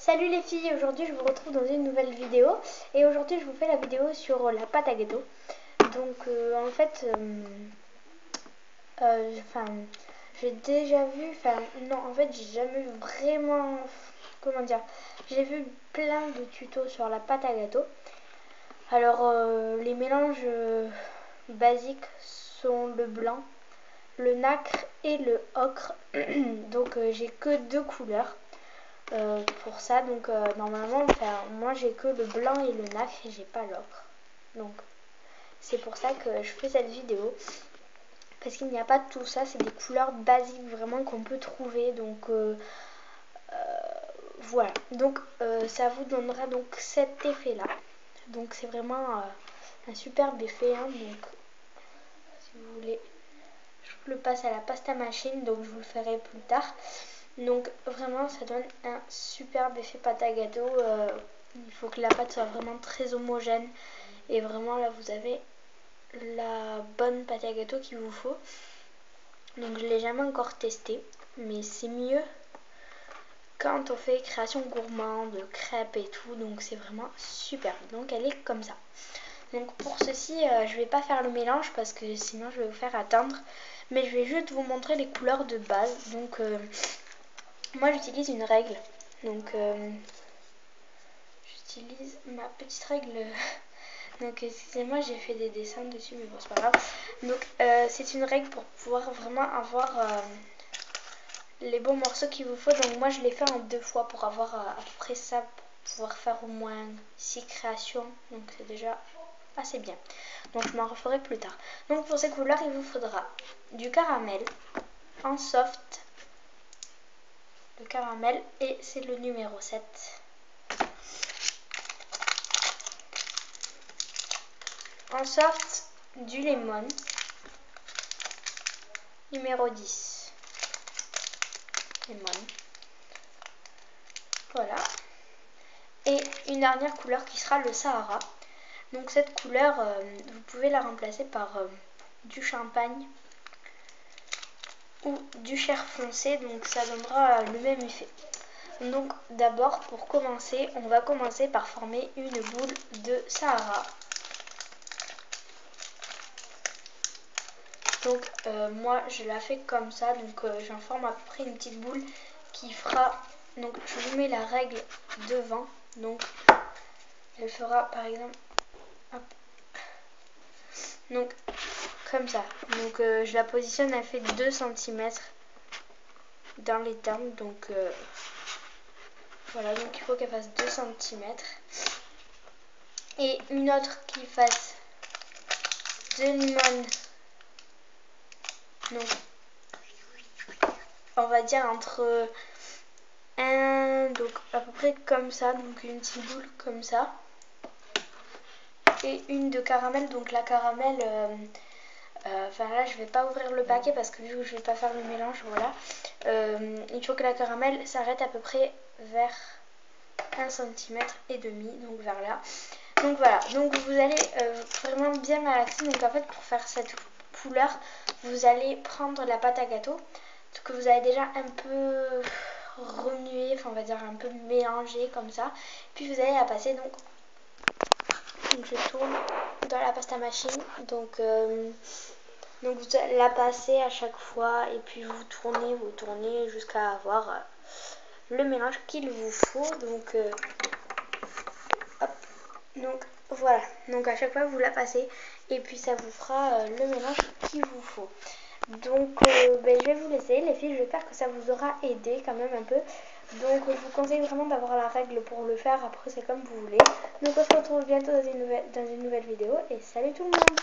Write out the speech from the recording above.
Salut les filles, aujourd'hui je vous retrouve dans une nouvelle vidéo et aujourd'hui je vous fais la vidéo sur la pâte à gâteau. Donc en fait, j'ai déjà vu, non en fait j'ai jamais vraiment, comment dire, j'ai vu plein de tutos sur la pâte à gâteau. Alors les mélanges basiques sont le blanc, le nacre et le ocre. Donc j'ai que deux couleurs. Pour ça, donc normalement moi j'ai que le blanc et le nacre et j'ai pas l'ocre, donc c'est pour ça que je fais cette vidéo, parce qu'il n'y a pas de tout ça, c'est des couleurs basiques vraiment qu'on peut trouver, donc voilà, donc ça vous donnera donc cet effet là, donc c'est vraiment un superbe effet, hein. Donc si vous voulez je vous le passe à la pasta machine, donc je vous le ferai plus tard. Donc vraiment ça donne un superbe effet pâte à gâteau. Il faut que la pâte soit vraiment très homogène et vraiment là vous avez la bonne pâte à gâteau qu'il vous faut. Donc je ne l'ai jamais encore testé, mais c'est mieux quand on fait création gourmande, crêpes et tout, donc c'est vraiment super. Donc elle est comme ça. Donc pour ceci je vais pas faire le mélange parce que sinon je vais vous faire attendre, mais je vais juste vous montrer les couleurs de base. Donc moi j'utilise une règle, donc j'utilise ma petite règle. Donc excusez-moi, j'ai fait des dessins dessus, mais bon c'est pas grave. Donc c'est une règle pour pouvoir vraiment avoir les bons morceaux qu'il vous faut. Donc moi je l'ai fait en 2 fois pour avoir à peu près ça, pour pouvoir faire au moins 6 créations. Donc c'est déjà assez bien. Donc je m'en referai plus tard. Donc pour ces couleurs il vous faudra du caramel en soft, le caramel, et c'est le numéro 7. En soft, du lemon, numéro 10. Lemon. Voilà. Et une dernière couleur qui sera le Sahara. Donc cette couleur, vous pouvez la remplacer par du champagne ou du chair foncé, donc ça donnera le même effet. Donc d'abord, pour commencer, on va commencer par former une boule de Sahara. Donc moi je la fais comme ça, donc j'en forme à peu près une petite boule qui fera, donc je vous mets la règle devant, donc elle fera par exemple, hop, donc comme ça. Donc je la positionne, elle fait 2 cm dans les termes, donc voilà, donc il faut qu'elle fasse 2 cm. Et une autre qui fasse de limone, donc on va dire entre donc à peu près comme ça, donc une petite boule comme ça. Et une de caramel, donc la caramel, là je vais pas ouvrir le paquet parce que vu que je vais pas faire le mélange, voilà. Il faut que la caramel s'arrête à peu près vers 1 cm et demi, donc vers là. Donc voilà, donc vous allez vraiment bien malaxer. Donc en fait pour faire cette couleur, vous allez prendre la pâte à gâteau que vous avez déjà un peu remué, enfin on va dire un peu mélangé comme ça. Puis vous allez la passer, donc je tourne dans la pasta machine, donc vous allez la passer à chaque fois et puis vous tournez jusqu'à avoir le mélange qu'il vous faut. Donc hop, donc voilà, donc à chaque fois vous la passez et puis ça vous fera le mélange qu'il vous faut. Donc je vais vous laisser les filles, j'espère que ça vous aura aidé quand même un peu. Donc je vous conseille vraiment d'avoir la règle pour le faire, après c'est comme vous voulez. Donc on se retrouve bientôt dans une nouvelle vidéo et salut tout le monde.